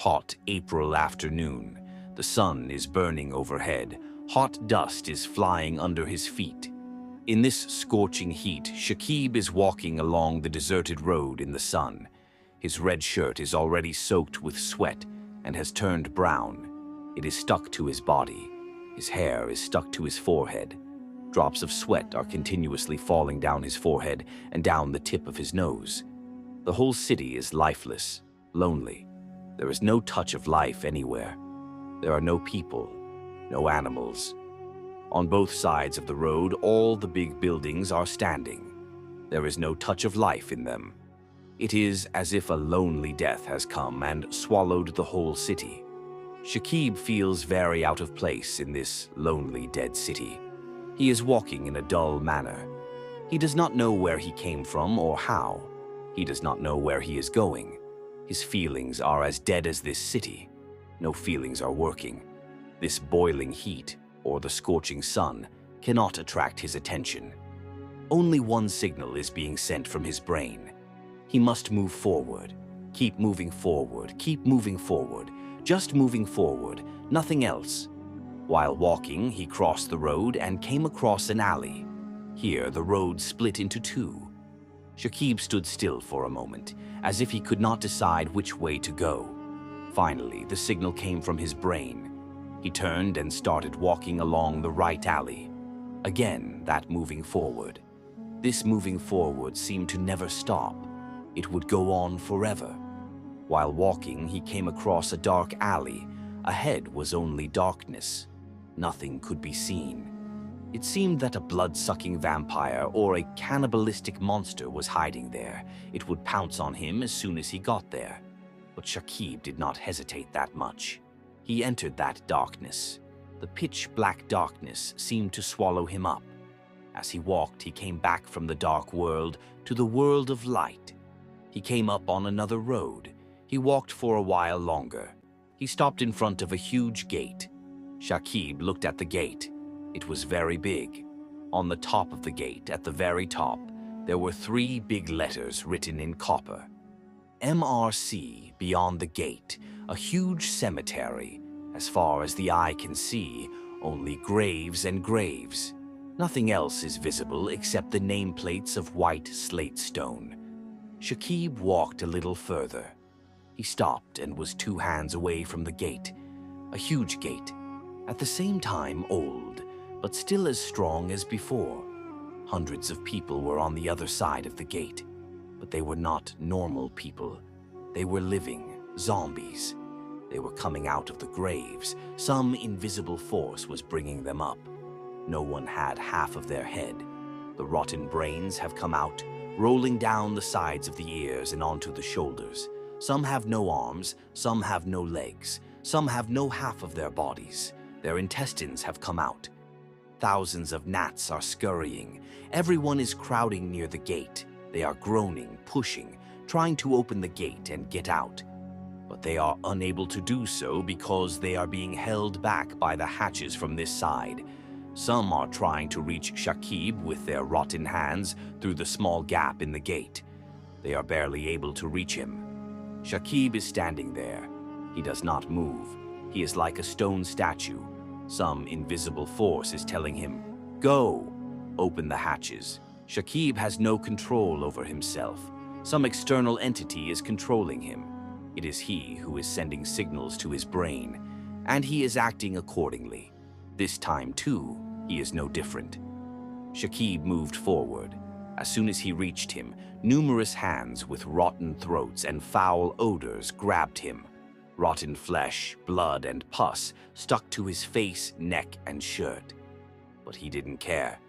Hot April afternoon. The sun is burning overhead. Hot dust is flying under his feet. In this scorching heat, Shakib is walking along the deserted road in the sun. His red shirt is already soaked with sweat and has turned brown. It is stuck to his body. His hair is stuck to his forehead. Drops of sweat are continuously falling down his forehead and down the tip of his nose. The whole city is lifeless, lonely. There is no touch of life anywhere. There are no people, no animals. On both sides of the road, all the big buildings are standing. There is no touch of life in them. It is as if a lonely death has come and swallowed the whole city. Shakib feels very out of place in this lonely, dead city. He is walking in a dull manner. He does not know where he came from or how. He does not know where he is going. His feelings are as dead as this city. No feelings are working. This boiling heat, or the scorching sun, cannot attract his attention. Only one signal is being sent from his brain. He must move forward. Keep moving forward. Keep moving forward. Just moving forward. Nothing else. While walking, he crossed the road and came across an alley. Here, the road split into two. Shakib stood still for a moment, as if he could not decide which way to go. Finally, the signal came from his brain. He turned and started walking along the right alley. Again, that moving forward. This moving forward seemed to never stop. It would go on forever. While walking, he came across a dark alley. Ahead was only darkness. Nothing could be seen. It seemed that a blood-sucking vampire or a cannibalistic monster was hiding there. It would pounce on him as soon as he got there. But Shakib did not hesitate that much. He entered that darkness. The pitch-black darkness seemed to swallow him up. As he walked, he came back from the dark world to the world of light. He came up on another road. He walked for a while longer. He stopped in front of a huge gate. Shakib looked at the gate. It was very big. On the top of the gate, at the very top, there were 3 big letters written in copper. MRC beyond the gate, a huge cemetery. As far as the eye can see, only graves and graves. Nothing else is visible except the nameplates of white slate stone. Shakib walked a little further. He stopped and was 2 hands away from the gate. A huge gate. At the same time old, but still as strong as before. Hundreds of people were on the other side of the gate, but they were not normal people. They were living zombies. They were coming out of the graves. Some invisible force was bringing them up. No one had half of their head. The rotten brains have come out, rolling down the sides of the ears and onto the shoulders. Some have no arms, some have no legs, some have no half of their bodies. Their intestines have come out. Thousands of gnats are scurrying. Everyone is crowding near the gate. They are groaning, pushing, trying to open the gate and get out. But they are unable to do so because they are being held back by the hatches from this side. Some are trying to reach Shakib with their rotten hands through the small gap in the gate. They are barely able to reach him. Shakib is standing there. He does not move. He is like a stone statue. Some invisible force is telling him, "Go! Open the hatches." Shakib has no control over himself. Some external entity is controlling him. It is he who is sending signals to his brain, and he is acting accordingly. This time, too, he is no different. Shakib moved forward. As soon as he reached him, numerous hands with rotten throats and foul odors grabbed him. Rotten flesh, blood, and pus stuck to his face, neck, and shirt. But he didn't care.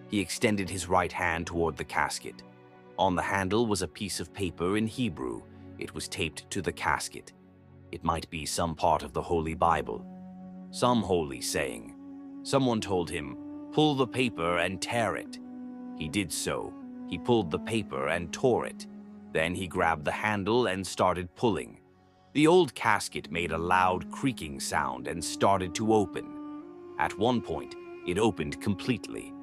He extended his right hand toward the casket. On the handle was a piece of paper in Hebrew. It was taped to the casket. It might be some part of the Holy Bible. Some holy saying. Someone told him, "Pull the paper and tear it." He did so. He pulled the paper and tore it. Then he grabbed the handle and started pulling. The old casket made a loud creaking sound and started to open. At one point, it opened completely.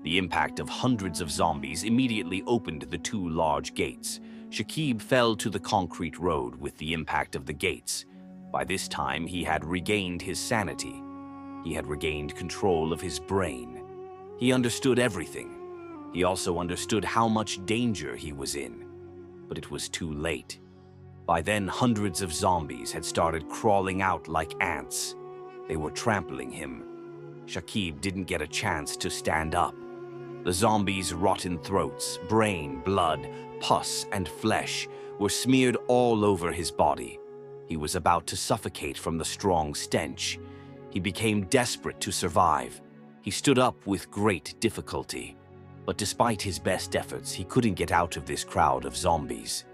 The impact of hundreds of zombies immediately opened the 2 large gates. Shakib fell to the concrete road with the impact of the gates. By this time, he had regained his sanity. He had regained control of his brain. He understood everything. He also understood how much danger he was in. But it was too late. By then, hundreds of zombies had started crawling out like ants. They were trampling him. Shakib didn't get a chance to stand up. The zombies' rotten throats, brain, blood, pus, and flesh were smeared all over his body. He was about to suffocate from the strong stench. He became desperate to survive. He stood up with great difficulty. But despite his best efforts, he couldn't get out of this crowd of zombies.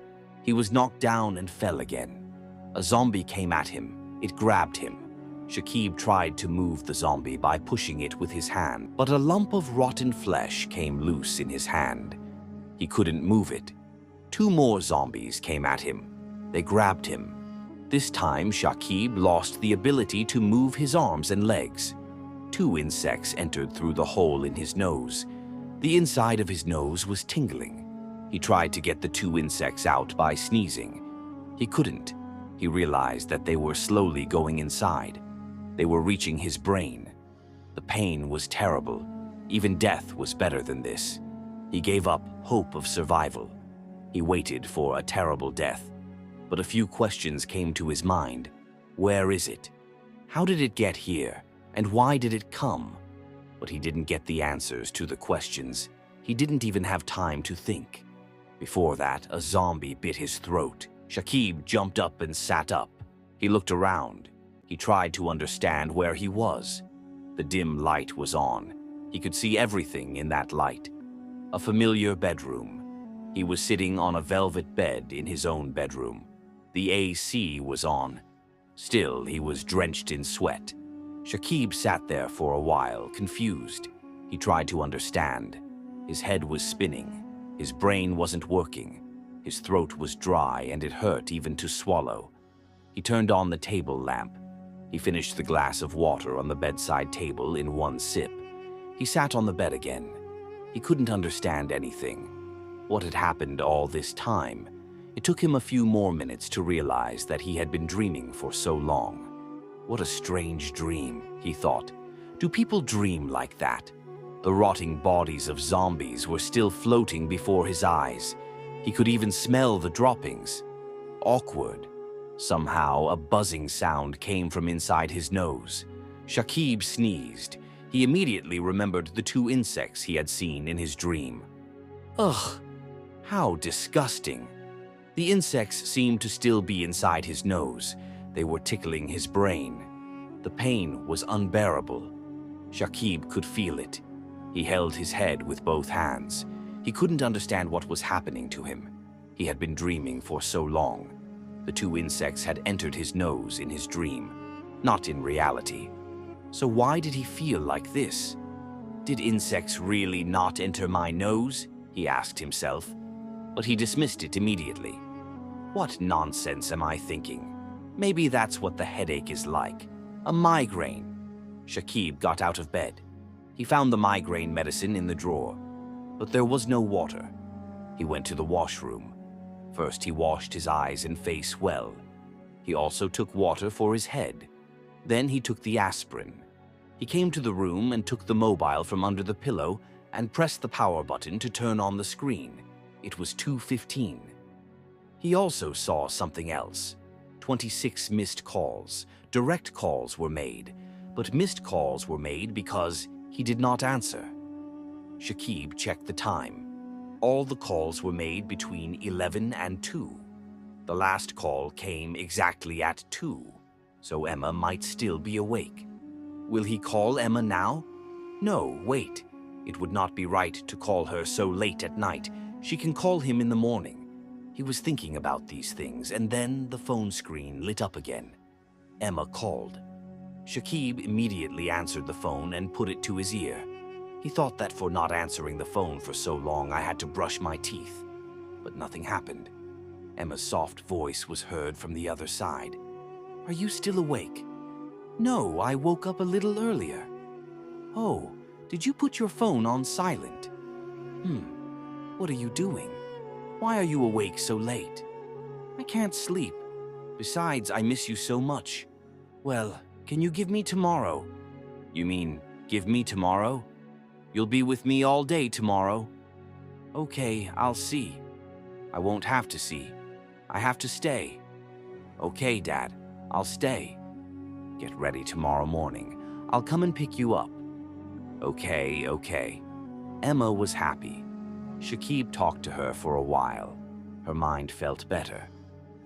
He was knocked down and fell again. A zombie came at him. It grabbed him. Shakib tried to move the zombie by pushing it with his hand, but a lump of rotten flesh came loose in his hand. He couldn't move it. 2 more zombies came at him. They grabbed him. This time, Shakib lost the ability to move his arms and legs. 2 insects entered through the hole in his nose. The inside of his nose was tingling. He tried to get the 2 insects out by sneezing. He couldn't. He realized that they were slowly going inside. They were reaching his brain. The pain was terrible. Even death was better than this. He gave up hope of survival. He waited for a terrible death. But a few questions came to his mind. Where is it? How did it get here? And why did it come? But he didn't get the answers to the questions. He didn't even have time to think. Before that, a zombie bit his throat. Shakib jumped up and sat up. He looked around. He tried to understand where he was. The dim light was on. He could see everything in that light. A familiar bedroom. He was sitting on a velvet bed in his own bedroom. The AC was on. Still, he was drenched in sweat. Shakib sat there for a while, confused. He tried to understand. His head was spinning. His brain wasn't working. His throat was dry and it hurt even to swallow. He turned on the table lamp. He finished the glass of water on the bedside table in 1 sip. He sat on the bed again. He couldn't understand anything. What had happened all this time? It took him a few more minutes to realize that he had been dreaming for so long. What a strange dream, he thought. Do people dream like that? The rotting bodies of zombies were still floating before his eyes. He could even smell the droppings. Awkward. Somehow, a buzzing sound came from inside his nose. Shakib sneezed. He immediately remembered the 2 insects he had seen in his dream. Ugh, how disgusting. The insects seemed to still be inside his nose. They were tickling his brain. The pain was unbearable. Shakib could feel it. He held his head with both hands. He couldn't understand what was happening to him. He had been dreaming for so long. The 2 insects had entered his nose in his dream, not in reality. So why did he feel like this? Did insects really not enter my nose? He asked himself. But he dismissed it immediately. What nonsense am I thinking? Maybe that's what the headache is like. A migraine. Shakib got out of bed. He found the migraine medicine in the drawer. But there was no water. He went to the washroom. First, he washed his eyes and face well. He also took water for his head. Then he took the aspirin. He came to the room and took the mobile from under the pillow and pressed the power button to turn on the screen. It was 2:15. He also saw something else. 26 missed calls. Direct calls were made, but missed calls were made because he did not answer. Shakib checked the time. All the calls were made between 11 and 2. The last call came exactly at 2, so Emma might still be awake. Will he call Emma now? No, wait. It would not be right to call her so late at night. She can call him in the morning. He was thinking about these things, and then the phone screen lit up again. Emma called. Shakib immediately answered the phone and put it to his ear. He thought that for not answering the phone for so long, I had to brush my teeth. But nothing happened. Emma's soft voice was heard from the other side. Are you still awake? No, I woke up a little earlier. Oh, did you put your phone on silent? What are you doing? Why are you awake so late? I can't sleep. Besides, I miss you so much. Well, can you give me tomorrow? You mean, give me tomorrow? You'll be with me all day tomorrow. Okay, I'll see. I won't have to see. I have to stay. Okay, Dad, I'll stay. Get ready tomorrow morning. I'll come and pick you up. Okay, okay. Emma was happy. Shakib talked to her for a while. Her mind felt better.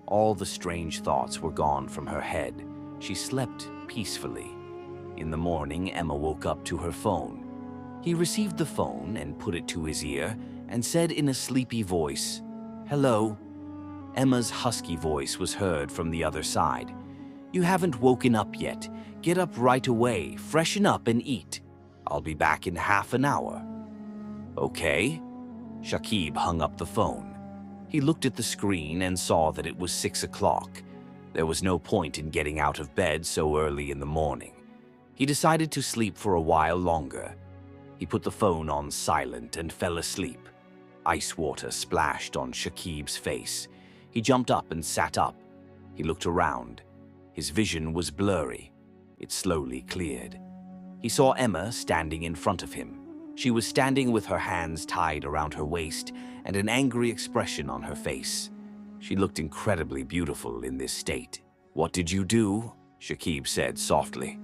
All the strange thoughts were gone from her head. She slept peacefully. In the morning, Emma woke up to her phone. He received the phone and put it to his ear and said in a sleepy voice, "Hello." Emma's husky voice was heard from the other side. "You haven't woken up yet. Get up right away, freshen up and eat. I'll be back in half an hour." Okay. Shakib hung up the phone. He looked at the screen and saw that it was 6 o'clock. There was no point in getting out of bed so early in the morning. He decided to sleep for a while longer. He put the phone on silent and fell asleep. Ice water splashed on Shakib's face. He jumped up and sat up. He looked around. His vision was blurry. It slowly cleared. He saw Emma standing in front of him. She was standing with her hands tied around her waist and an angry expression on her face. She looked incredibly beautiful in this state. "What did you do?" Shakib said softly.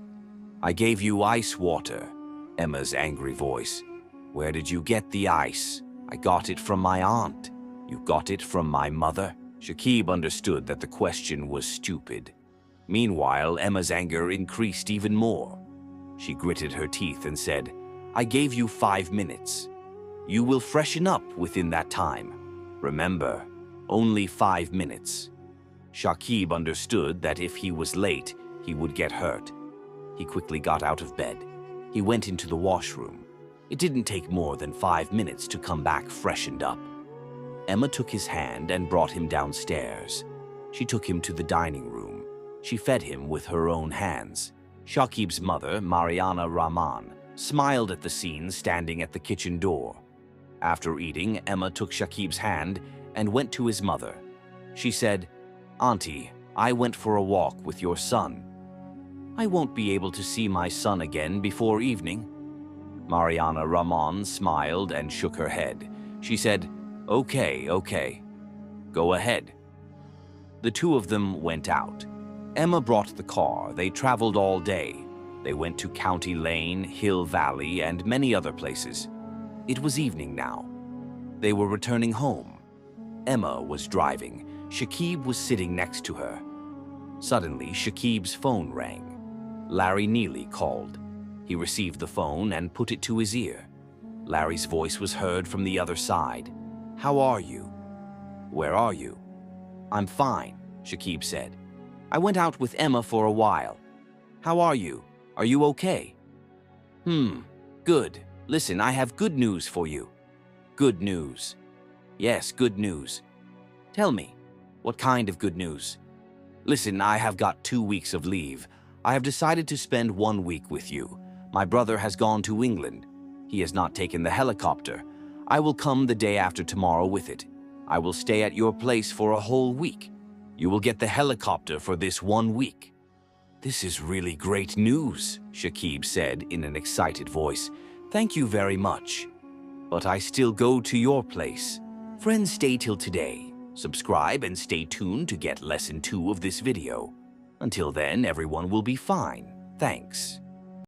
"I gave you ice water." Emma's angry voice. "Where did you get the ice?" "I got it from my aunt." "You got it from my mother?" Shakib understood that the question was stupid. Meanwhile, Emma's anger increased even more. She gritted her teeth and said, "I gave you 5 minutes. You will freshen up within that time. Remember, only 5 minutes." Shakib understood that if he was late, he would get hurt. He quickly got out of bed. He went into the washroom. It didn't take more than 5 minutes to come back freshened up. Emma took his hand and brought him downstairs. She took him to the dining room. She fed him with her own hands. Shakib's mother, Mariana Rahman, smiled at the scene standing at the kitchen door. After eating, Emma took Shakib's hand and went to his mother. She said, "Auntie, I went for a walk with your son. I won't be able to see my son again before evening." Mariana Rahman smiled and shook her head. She said, Okay. Go ahead." The two of them went out. Emma brought the car. They traveled all day. They went to County Lane, Hill Valley, and many other places. It was evening now. They were returning home. Emma was driving. Shakib was sitting next to her. Suddenly, Shakib's phone rang. Larry Neely called. He received the phone and put it to his ear. Larry's voice was heard from the other side. "How are you?" "Where are you?" "I'm fine," Shakib said. "I went out with Emma for a while." "How are you? Are you okay?" Good. Listen, I have good news for you." "Good news?" "Yes, good news." "Tell me, what kind of good news?" "Listen, I have got 2 weeks of leave. I have decided to spend 1 week with you. My brother has gone to England. He has not taken the helicopter. I will come the day after tomorrow with it. I will stay at your place for a whole week. You will get the helicopter for this 1 week." "This is really great news," Shakib said in an excited voice. "Thank you very much. But I still go to your place." Friends, stay till today. Subscribe and stay tuned to get lesson 2 of this video. Until then, everyone will be fine. Thanks.